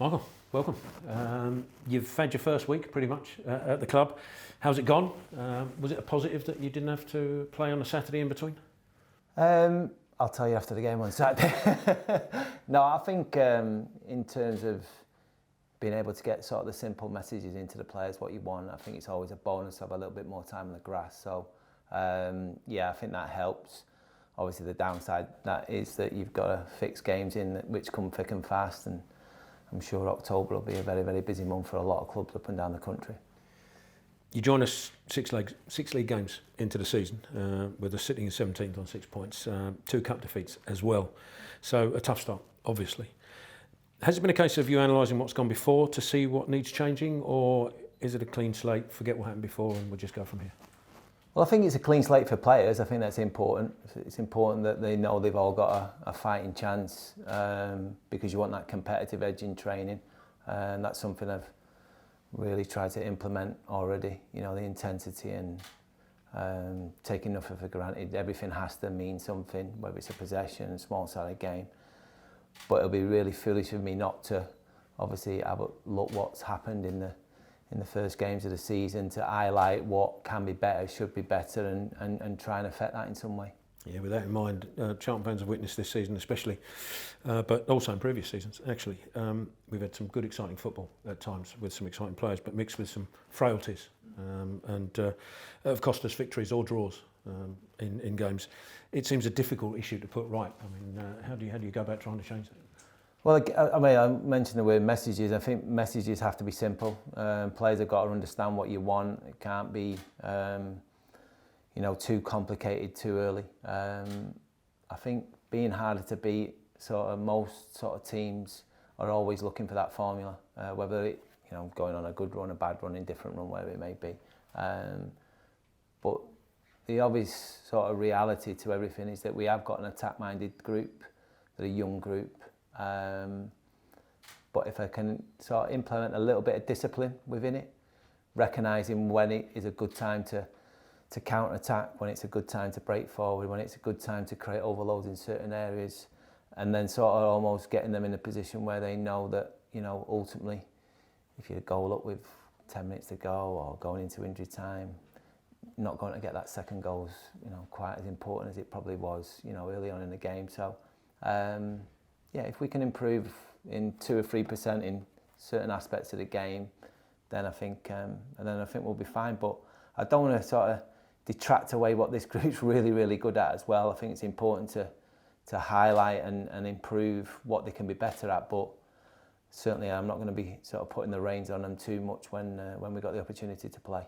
Michael, welcome. You've had your first week pretty much at the club. How's it gone? Was it a positive that you didn't have to play on a Saturday in between? I'll tell you after the game on Saturday. No, I think in terms of being able to get sort of the simple messages into the players, what you want, I think it's always a bonus to have a little bit more time on the grass. So, yeah, I think that helps. Obviously, the downside that is that you've got to fix games in which come thick and fast, and I'm sure October will be a very, very busy month for a lot of clubs up and down the country. You join us six league games into the season, with us sitting in 17th on 6 points, 2 cup defeats as well. So a tough start, obviously. Has it been a case of you analysing what's gone before to see what needs changing, or is it a clean slate, forget what happened before and we'll just go from here? Well, I think it's a clean slate for players. I think that's important. It's important that they know they've all got a fighting chance, because you want that competitive edge in training, and that's something I've really tried to implement already. You know, the intensity and taking nothing for granted. Everything has to mean something, whether it's a possession, a small-sided game. But it'll be really foolish of me not to obviously have a look what's happened in the first games of the season, to highlight what can be better, should be better, and try and affect that in some way. Yeah, with that in mind, Charlton fans have witnessed this season especially, but also in previous seasons actually. We've had some good exciting football at times with some exciting players, but mixed with some frailties, and have cost us victories or draws in games. It seems a difficult issue to put right. I mean, how do you go about trying to change that? Well, I mean, I mentioned the word messages. I think messages have to be simple. Players have got to understand what you want. It can't be, too complicated too early. I think being harder to beat, most teams are always looking for that formula, whether it, going on a good run, a bad run, indifferent run, whatever it may be. But the obvious reality to everything is that we have got an attack-minded group, they're a young group. But if I can implement a little bit of discipline within it, recognising when it is a good time to counter-attack, when it's a good time to break forward, when it's a good time to create overloads in certain areas, and then almost getting them in a position where they know that, ultimately, if you goal up with 10 minutes to go or going into injury time, not going to get that second goal is, quite as important as it probably was, early on in the game. So, yeah, if we can improve in 2 or 3% in certain aspects of the game, then I think we'll be fine. But I don't want to detract away what this group's really, really good at as well. I think it's important to highlight and improve what they can be better at. But certainly, I'm not going to be putting the reins on them too much when we got the opportunity to play.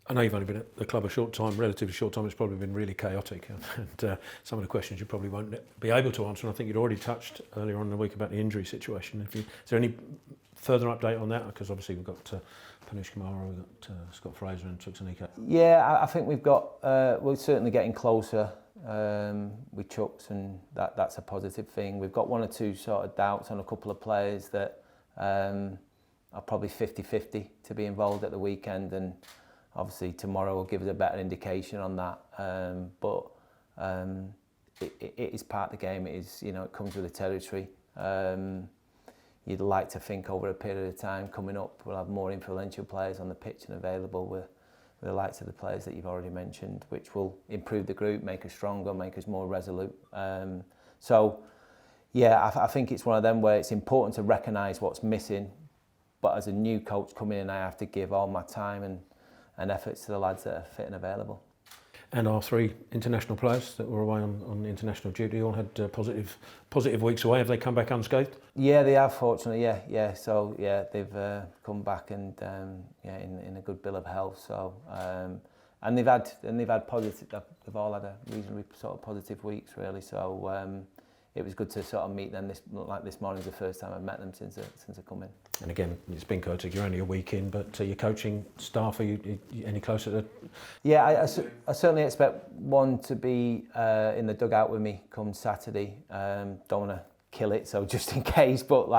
I know you've only been at the club a short time, relatively short time. It's probably been really chaotic, and some of the questions you probably won't be able to answer. And I think you'd already touched earlier on in the week about the injury situation. Is there any further update on that? Because obviously we've got Panush Kamara, we've got Scott Fraser and Tuxanika. Yeah, I think we've got. We're certainly getting closer with Chucks, and that's a positive thing. We've got 1 or 2 doubts on a couple of players that are probably 50-50 to be involved at the weekend, and obviously tomorrow will give us a better indication on that. But it is part of the game. It is, it comes with the territory. You'd like to think over a period of time coming up, we'll have more influential players on the pitch and available with the likes of the players that you've already mentioned, which will improve the group, make us stronger, make us more resolute. So, yeah, I think it's one of them where it's important to recognise what's missing. But as a new coach coming in, I have to give all my time and efforts to the lads that are fit and available. And our 3 international players that were away on international duty all had positive weeks away. Have they come back unscathed? Yeah, they have, fortunately. Yeah. So yeah, they've come back and in a good bill of health. So and they've had positive. They've all had a reasonably positive weeks really. So it was good to meet them. This morning is the first time I've met them since I come in. And again, it's been chaotic. You're only a week in, but your coaching staff, are you any closer to? Yeah, I certainly expect one to be in the dugout with me come Saturday. Don't want to kill it, so just in case. But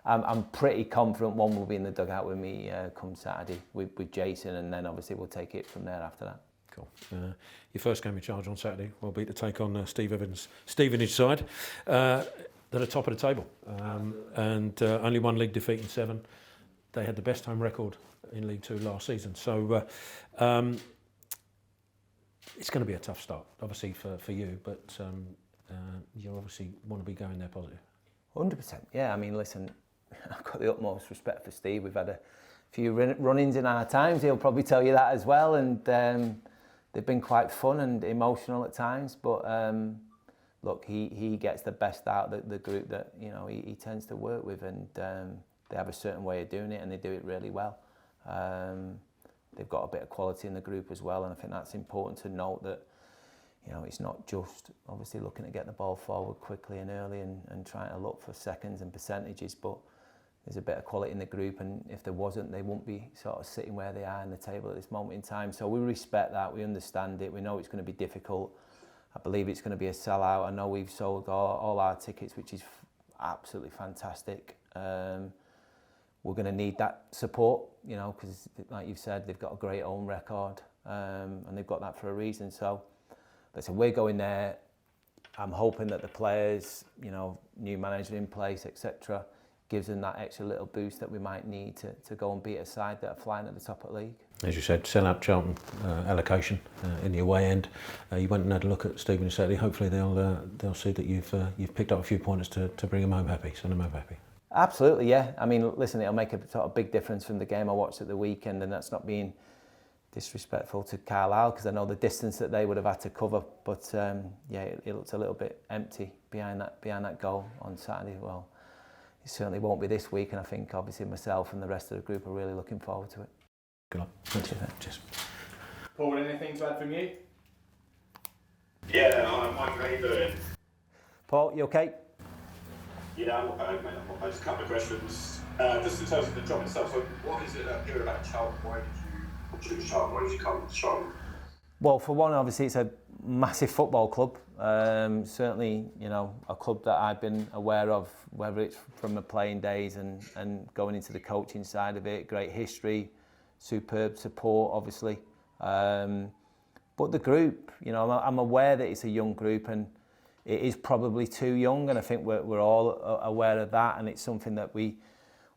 I'm pretty confident one will be in the dugout with me come Saturday with Jason, and then obviously we'll take it from there after that. Cool. Your first game in charge on Saturday will be to take on Steve Evans' Stevenage side. they're the top of the table, and only one league defeat in 7. They had the best home record in League 2 last season. So it's going to be a tough start, obviously for you, but you obviously want to be going there positive. 100%. Yeah, I mean, listen, I've got the utmost respect for Steve. We've had a few run-ins in our times. He'll probably tell you that as well, and they've been quite fun and emotional at times. But look, he gets the best out of the group that he tends to work with, and they have a certain way of doing it, and they do it really well. They've got a bit of quality in the group as well, and I think that's important to note that it's not just obviously looking to get the ball forward quickly and early and trying to look for seconds and percentages, but there's a bit of quality in the group, and if there wasn't, they wouldn't be sort of sitting where they are in the table at this moment in time. So we respect that, we understand it, we know it's going to be difficult. I believe it's going to be a sellout. I know we've sold all our tickets, which is absolutely fantastic. We're going to need that support, because like you've said, they've got a great home record, and they've got that for a reason. So listen, we're going there. I'm hoping that the players, new manager in place, etc., gives them that extra little boost that we might need to go and beat a side that are flying at the top of the league. As you said, sell out Charlton allocation in the away end. You went and had a look at Stevenage Saturday. Hopefully they'll see that you've picked up a few pointers to bring them home happy, send them home happy. Absolutely, yeah. I mean, listen, it'll make a sort of big difference from the game I watched at the weekend, and that's not being disrespectful to Carlisle, because I know the distance that they would have had to cover. But it looked a little bit empty behind that goal on Saturday. Well, it certainly won't be this week, and I think obviously myself and the rest of the group are really looking forward to it. Good luck. Thanks. Cheers. Paul, anything to add from you? Yeah, Mike, how you doing? Paul, you okay? Yeah, I'm okay, mate. I've just a couple of questions. Just in terms of the job itself, so what is it that you're about Charlton? Why did you choose Charlton? Why did you come to Charlton? Well, for one, obviously it's a massive football club. Certainly, a club that I've been aware of, whether it's from the playing days and going into the coaching side of it. Great history, superb support, obviously. But the group, I'm aware that it's a young group, and it is probably too young, and I think we're all aware of that, and it's something that we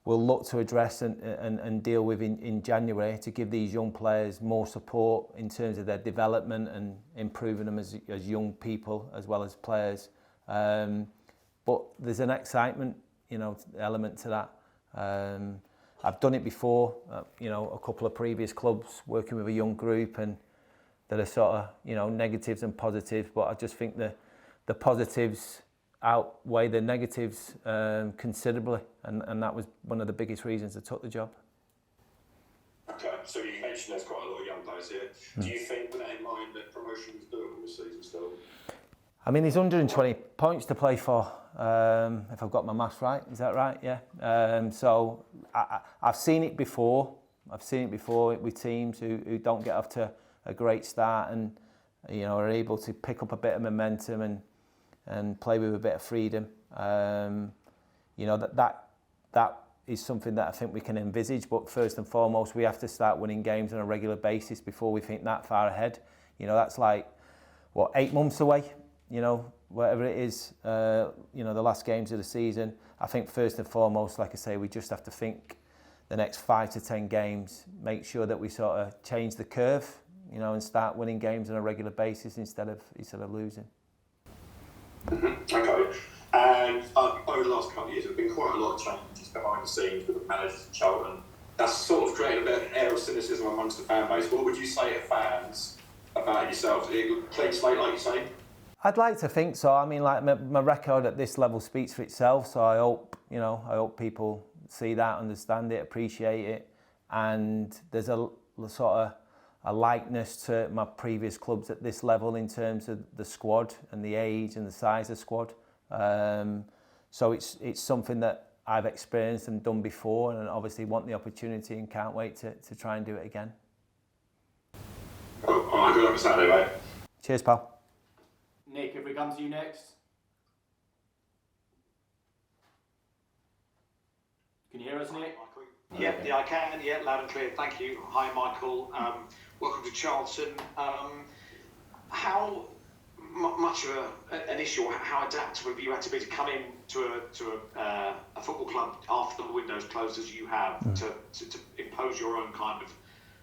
will look to address and deal with in January, to give these young players more support in terms of their development and improving them as young people as well as players. But there's an excitement, element to that. I've done it before, a couple of previous clubs working with a young group, and that are sort of, negatives and positives, but I just think the positives outweigh the negatives considerably, and that was one of the biggest reasons I took the job. Okay, so you mentioned there's quite a lot of young players here. Do you think, with that in mind, that promotion is doable this season still? I mean, there's 120 points to play for, if I've got my maths right. Is that right? Yeah. So I've seen it before. I've seen it before with teams who don't get off to a great start and are able to pick up a bit of momentum and play with a bit of freedom. That is something that I think we can envisage. But first and foremost, we have to start winning games on a regular basis before we think that far ahead. That's like 8 months away. Whatever it is. The last games of the season. I think first and foremost, like I say, we just have to think the next 5 to 10 games. Make sure that we sort of change the curve. And start winning games on a regular basis instead of losing. Okay. And over the last couple of years, there have been quite a lot of changes behind the scenes with the managers at Charlton. That's sort of created a bit of air of cynicism amongst the fan base. What would you say to fans about yourselves? Is it a clean slate, like you say? I'd like to think so. I mean, like my record at this level speaks for itself. So I hope people see that, understand it, appreciate it, and there's a sort of a likeness to my previous clubs at this level in terms of the squad and the age and the size of the squad. So it's something that I've experienced and done before, and obviously want the opportunity and can't wait to try and do it again. All right, good luck on Saturday, mate. Cheers, pal. Nick, if we come to you next. Can you hear us, Nick? Yeah, I can. Yeah, loud and clear. Thank you. Hi, Michael. Welcome to Charlton. much of an issue, or how adaptable you had to be to come in to a football club after the window's closed as you have, to impose your own kind of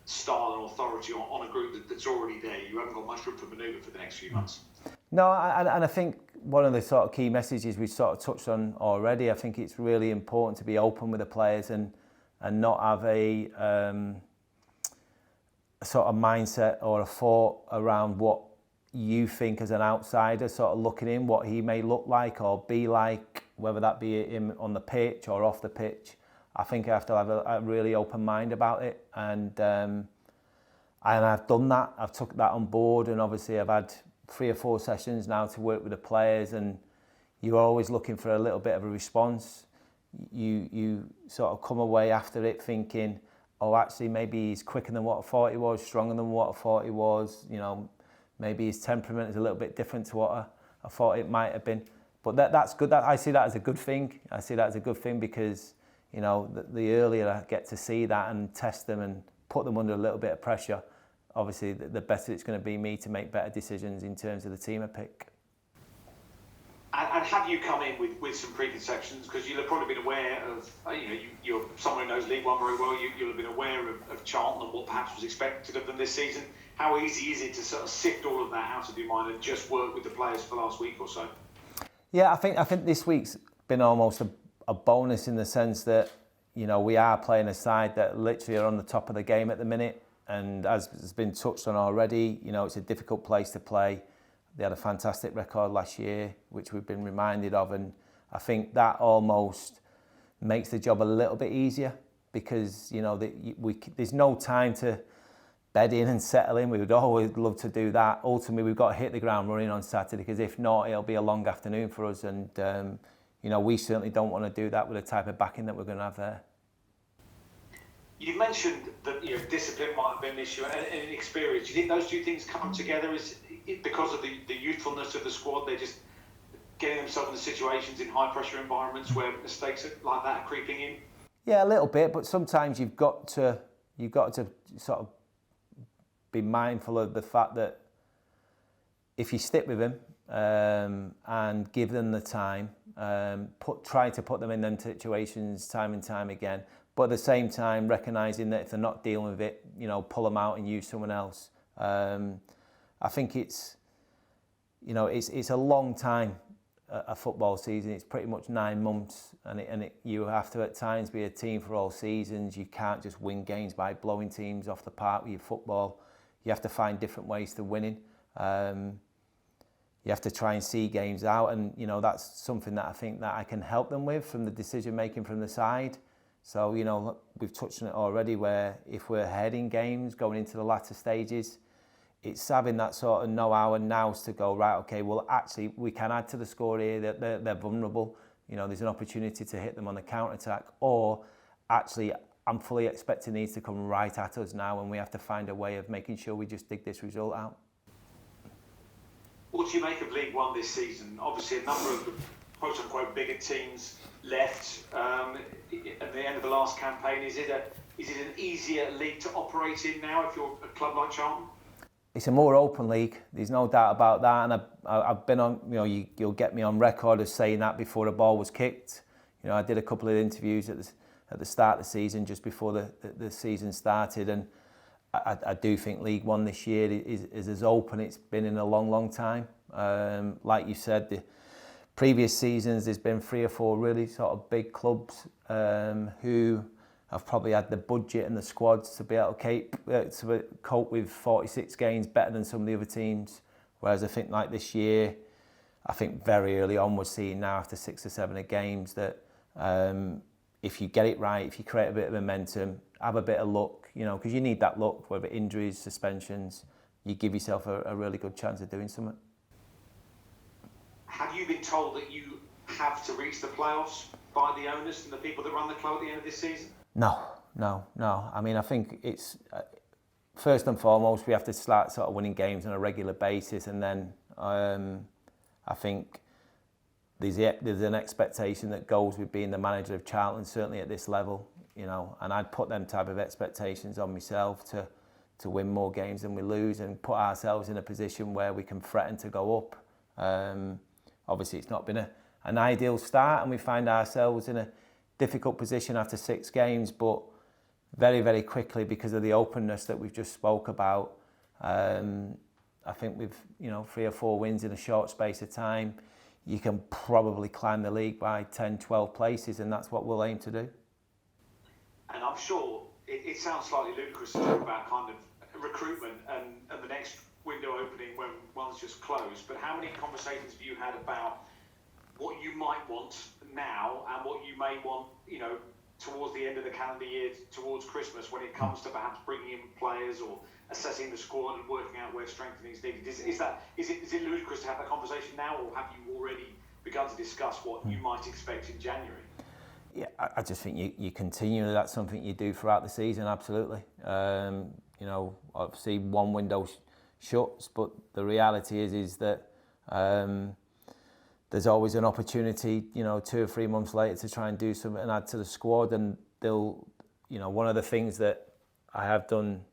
style and authority on a group that's already there? You haven't got much room for manoeuvre for the next few months. No, and I think one of the sort of key messages we sort of touched on already, I think it's really important to be open with the players and not have a sort of mindset or a thought around what you think as an outsider, sort of looking in, what he may look like or be like, whether that be him on the pitch or off the pitch. I think I have to have a really open mind about it, and I've done that. I've took that on board, and obviously I've had 3 or 4 sessions now to work with the players, and you're always looking for a little bit of a response. You sort of come away after it thinking, oh, actually maybe he's quicker than what I thought he was, stronger than what I thought he was, you know, maybe his temperament is a little bit different to what I thought it might have been. But that's good. I see that as a good thing. I see that as a good thing because, you know, the earlier I get to see that and test them and put them under a little bit of pressure, obviously the better it's going to be me to make better decisions in terms of the team I pick. And have you come in with some preconceptions? Because you'll have probably been aware of, you're someone who knows League One very well, you'll have been aware of Charlton and what perhaps was expected of them this season. How easy is it to sort of sift all of that out of your mind and just work with the players for the last week or so? Yeah, I think this week's been almost a bonus in the sense that, you know, we are playing a side that literally are on the top of the game at the minute. And as has been touched on already, you know, it's a difficult place to play. They had a fantastic record last year, which we've been reminded of. And I think that almost makes the job a little bit easier because, you know, there's no time to bed in and settle in. We would always love to do that. Ultimately, we've got to hit the ground running on Saturday because if not, it'll be a long afternoon for us. And, you know, we certainly don't want to do that with the type of backing that we're going to have there. You mentioned that discipline might have been an issue and experience. Do you think those two things come together? Is it because of the youthfulness of the squad? They're just getting themselves into situations in high pressure environments where mistakes like that are creeping in? Yeah, a little bit, but sometimes you've got to sort of be mindful of the fact that if you stick with them and give them the time, try to put them in them situations time and time again, but at the same time recognising that if they're not dealing with it, you know, pull them out and use someone else. I think it's a long time, a football season. It's pretty much 9 months, and you have to at times be a team for all seasons. You can't just win games by blowing teams off the park with your football. You have to find different ways to winning. You have to try and see games out, and you know that's something that I think that I can help them with from the decision making from the side. So you know we've touched on it already, where if we're heading games going into the latter stages, it's having that sort of know-how and nows to go, right, okay, well actually we can add to the score here. They're vulnerable. You know, there's an opportunity to hit them on the counter-attack, or actually I'm fully expecting these to come right at us now, and we have to find a way of making sure we just dig this result out. What do you make of League One this season? Obviously, a number of quote-unquote bigger teams left at the end of the last campaign. Is it an easier league to operate in now if you're a club like Charlton? It's a more open league. There's no doubt about that, and I've been on. You know, you'll get me on record as saying that before the ball was kicked. You know, I did a couple of interviews at the start of the season, just before the season started, and I do think League One this year is as open it's been in a long, long time. Like you said, the previous seasons there's been 3 or 4 really sort of big clubs who have probably had the budget and the squads to be able to cope with 46 games better than some of the other teams. Whereas I think like this year, I think very early on we're seeing now after 6 or 7 games that if you get it right, if you create a bit of momentum, have a bit of luck, you know, because you need that luck, whether injuries, suspensions, you give yourself a really good chance of doing something. Have you been told that you have to reach the playoffs by the owners and the people that run the club at the end of this season? No. I mean, I think it's first and foremost we have to start sort of winning games on a regular basis, and then I think there's an expectation that goes with being the manager of Charlton, certainly at this level, you know, and I'd put them type of expectations on myself to win more games than we lose and put ourselves in a position where we can threaten to go up. Obviously, it's not been an ideal start, and we find ourselves in a difficult position after 6 games, but very, very quickly, because of the openness that we've just spoke about, I think with 3 or 4 wins in a short space of time, you can probably climb the league by 10, 12 places, and that's what we'll aim to do. And I'm sure it sounds slightly ludicrous to talk about kind of recruitment and the next window opening when one's just closed, but how many conversations have you had about what you might want now and what you may want, towards the end of the calendar year, towards Christmas, when it comes to perhaps bringing in players or assessing the squad and working out where strengthening is needed? Is it ludicrous to have that conversation now, or have you already begun to discuss what you might expect in January? Yeah, I just think you continue. That's something you do throughout the season, absolutely. Obviously one window shuts, but the reality is that there's always an opportunity, 2 or 3 months later, to try and do something and add to the squad. And one of the things that I have done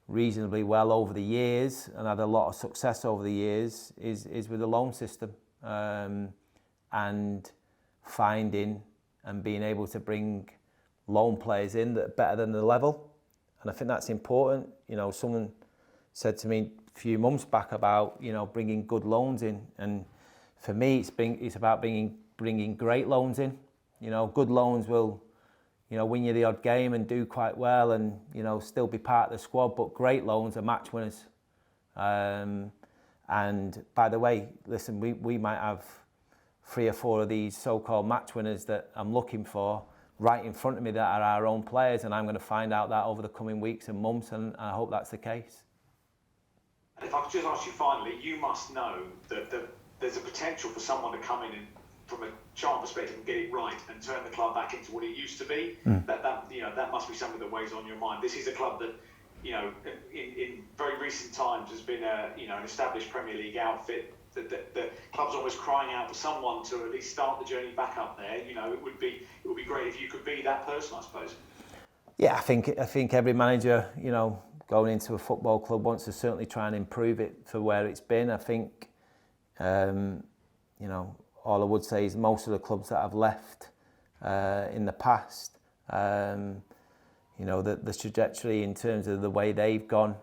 reasonably well over the years and had a lot of success over the years is with the loan system, and finding and being able to bring loan players in that are better than the level. And I think that's important. Someone said to me a few months back about, bringing good loans in. And for me, it's about bringing great loans in. Good loans will, win you the odd game and do quite well and, still be part of the squad. But great loans are match winners. And by the way, listen, we might have 3 or 4 of these so-called match winners that I'm looking for right in front of me that are our own players, and I'm going to find out that over the coming weeks and months, and I hope that's the case. And if I could just ask you finally, you must know that there's a potential for someone to come in and, from a Charlton perspective, and get it right and turn the club back into what it used to be. That must be something that weighs on your mind. This is a club that, in very recent times has been an established Premier League outfit. The club's always crying out for someone to at least start the journey back up there. It would be great if you could be that person, I suppose. Yeah, I think every manager, going into a football club wants to certainly try and improve it for where it's been. I think, all I would say is most of the clubs that I've left in the past, the trajectory in terms of the way they've gone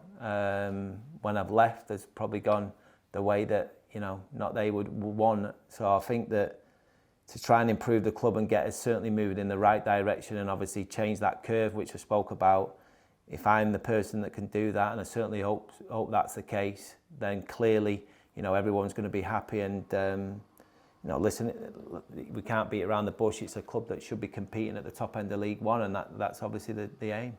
when I've left has probably gone the way that not they would want. So I think that to try and improve the club and get us certainly moving in the right direction and obviously change that curve which I spoke about, if I'm the person that can do that, and I certainly hope that's the case, then clearly everyone's going to be happy. And listen, we can't beat around the bush. It's a club that should be competing at the top end of League One, and that's obviously the aim.